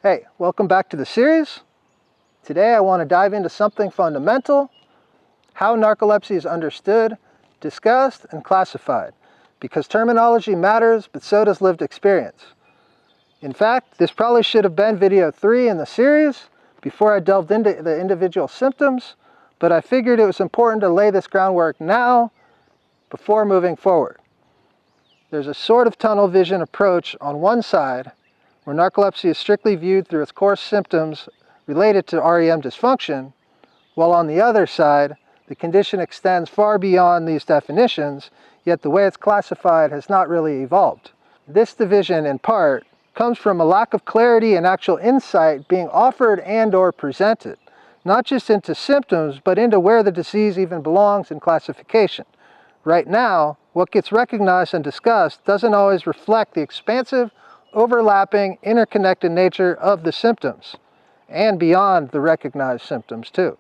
Hey, welcome back to the series. Today I want to dive into something fundamental, how narcolepsy is understood, discussed, and classified, because terminology matters, but so does lived experience. In fact, this probably should have been video 3 in the series before I delved into the individual symptoms, but I figured it was important to lay this groundwork now before moving forward. There's a sort of tunnel vision approach on one side, where narcolepsy is strictly viewed through its core symptoms related to REM dysfunction, while on the other side, the condition extends far beyond these definitions, yet the way it's classified has not really evolved. This division, in part, comes from a lack of clarity and actual insight being offered and/or presented, not just into symptoms, but into where the disease even belongs in classification. Right now, what gets recognized and discussed doesn't always reflect the expansive, overlapping, interconnected nature of the symptoms, and beyond the recognized symptoms too.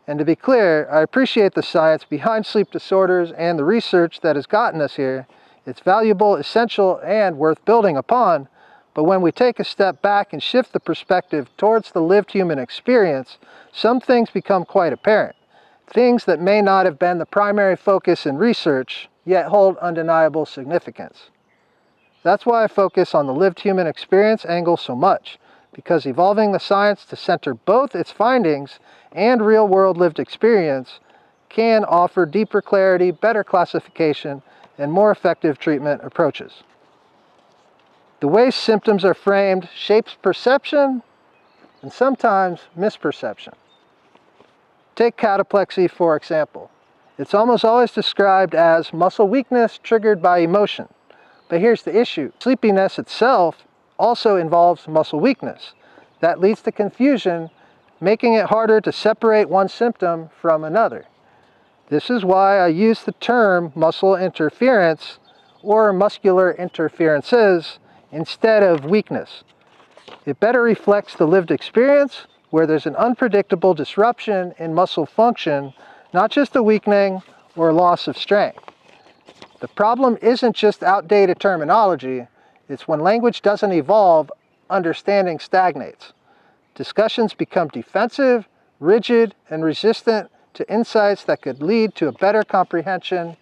And to be clear, I appreciate the science behind sleep disorders and the research that has gotten us here. It's valuable, essential, and worth building upon, but when we take a step back and shift the perspective towards the lived human experience, some things become quite apparent. Things that may not have been the primary focus in research, yet hold undeniable significance. That's why I focus on the lived human experience angle so much, because evolving the science to center both its findings and real-world lived experience can offer deeper clarity, better classification, and more effective treatment approaches. The way symptoms are framed shapes perception and sometimes misperception. Take cataplexy, for example. It's almost always described as muscle weakness triggered by emotion. But here's the issue. Sleepiness itself also involves muscle weakness. That leads to confusion, making it harder to separate one symptom from another. This is why I use the term muscle interference or muscular interferences instead of weakness. It better reflects the lived experience where there's an unpredictable disruption in muscle function, not just a weakening or loss of strength. The problem isn't just outdated terminology, it's when language doesn't evolve, understanding stagnates. Discussions become defensive, rigid, and resistant to insights that could lead to a better comprehension.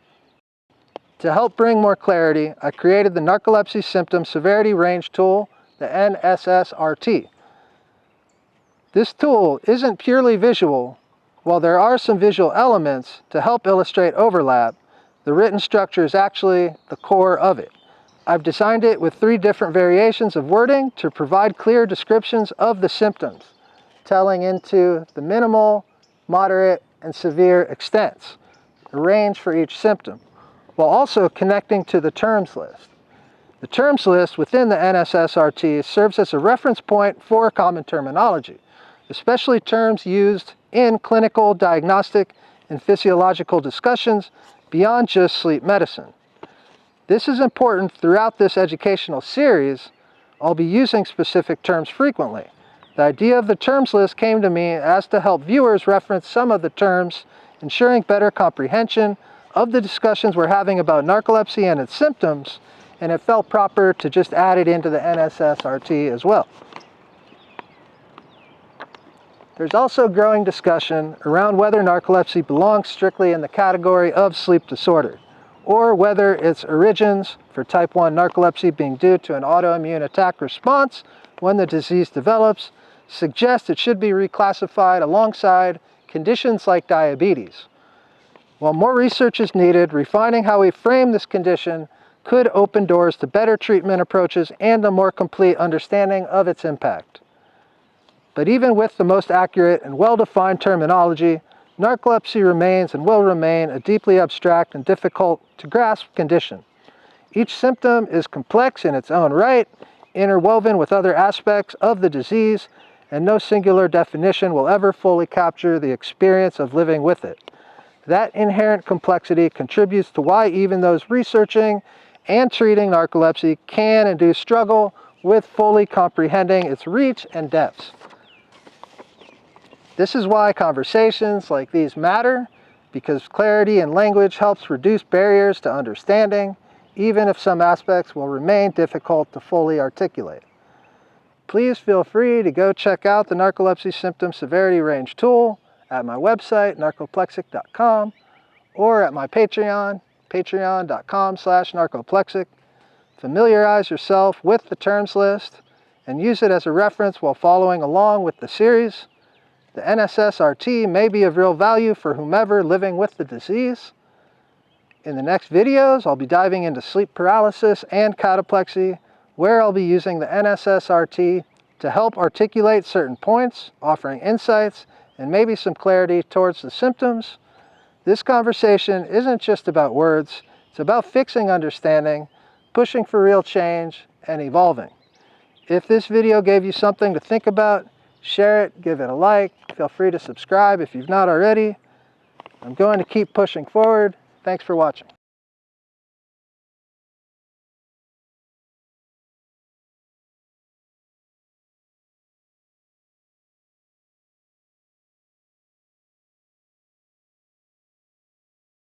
To help bring more clarity, I created the Narcolepsy Symptom Severity Range tool, the NSSRT. This tool isn't purely visual. While there are some visual elements to help illustrate overlap, the written structure is actually the core of it. I've designed it with 3 different variations of wording to provide clear descriptions of the symptoms, telling into the minimal, moderate, and severe extents, a range for each symptom, while also connecting to the terms list. The terms list within the NSSRT serves as a reference point for common terminology, especially terms used in clinical, diagnostic, and physiological discussions beyond just sleep medicine. This is important throughout this educational series. I'll be using specific terms frequently. The idea of the terms list came to me as to help viewers reference some of the terms, ensuring better comprehension of the discussions we're having about narcolepsy and its symptoms, and it felt proper to just add it into the NSSRT as well. There's also growing discussion around whether narcolepsy belongs strictly in the category of sleep disorder, or whether its origins for type 1 narcolepsy being due to an autoimmune attack response when the disease develops suggest it should be reclassified alongside conditions like diabetes. While more research is needed, refining how we frame this condition could open doors to better treatment approaches and a more complete understanding of its impact. But even with the most accurate and well-defined terminology, narcolepsy remains and will remain a deeply abstract and difficult to grasp condition. Each symptom is complex in its own right, interwoven with other aspects of the disease, and no singular definition will ever fully capture the experience of living with it. That inherent complexity contributes to why even those researching and treating narcolepsy can and do struggle with fully comprehending its reach and depths. This is why conversations like these matter, because clarity in language helps reduce barriers to understanding, even if some aspects will remain difficult to fully articulate. Please feel free to go check out the Narcolepsy Symptom Severity Range tool at my website, narcolepsy.com, or at my Patreon, patreon.com/narcolepsy. Familiarize yourself with the terms list and use it as a reference while following along with the series. The NSSRT may be of real value for whomever living with the disease. In the next videos, I'll be diving into sleep paralysis and cataplexy, where I'll be using the NSSRT to help articulate certain points, offering insights and maybe some clarity towards the symptoms. This conversation isn't just about words, it's about fixing understanding, pushing for real change, and evolving. If this video gave you something to think about, share it, give it a like, feel free to subscribe if you've not already. I'm going to keep pushing forward. Thanks for watching.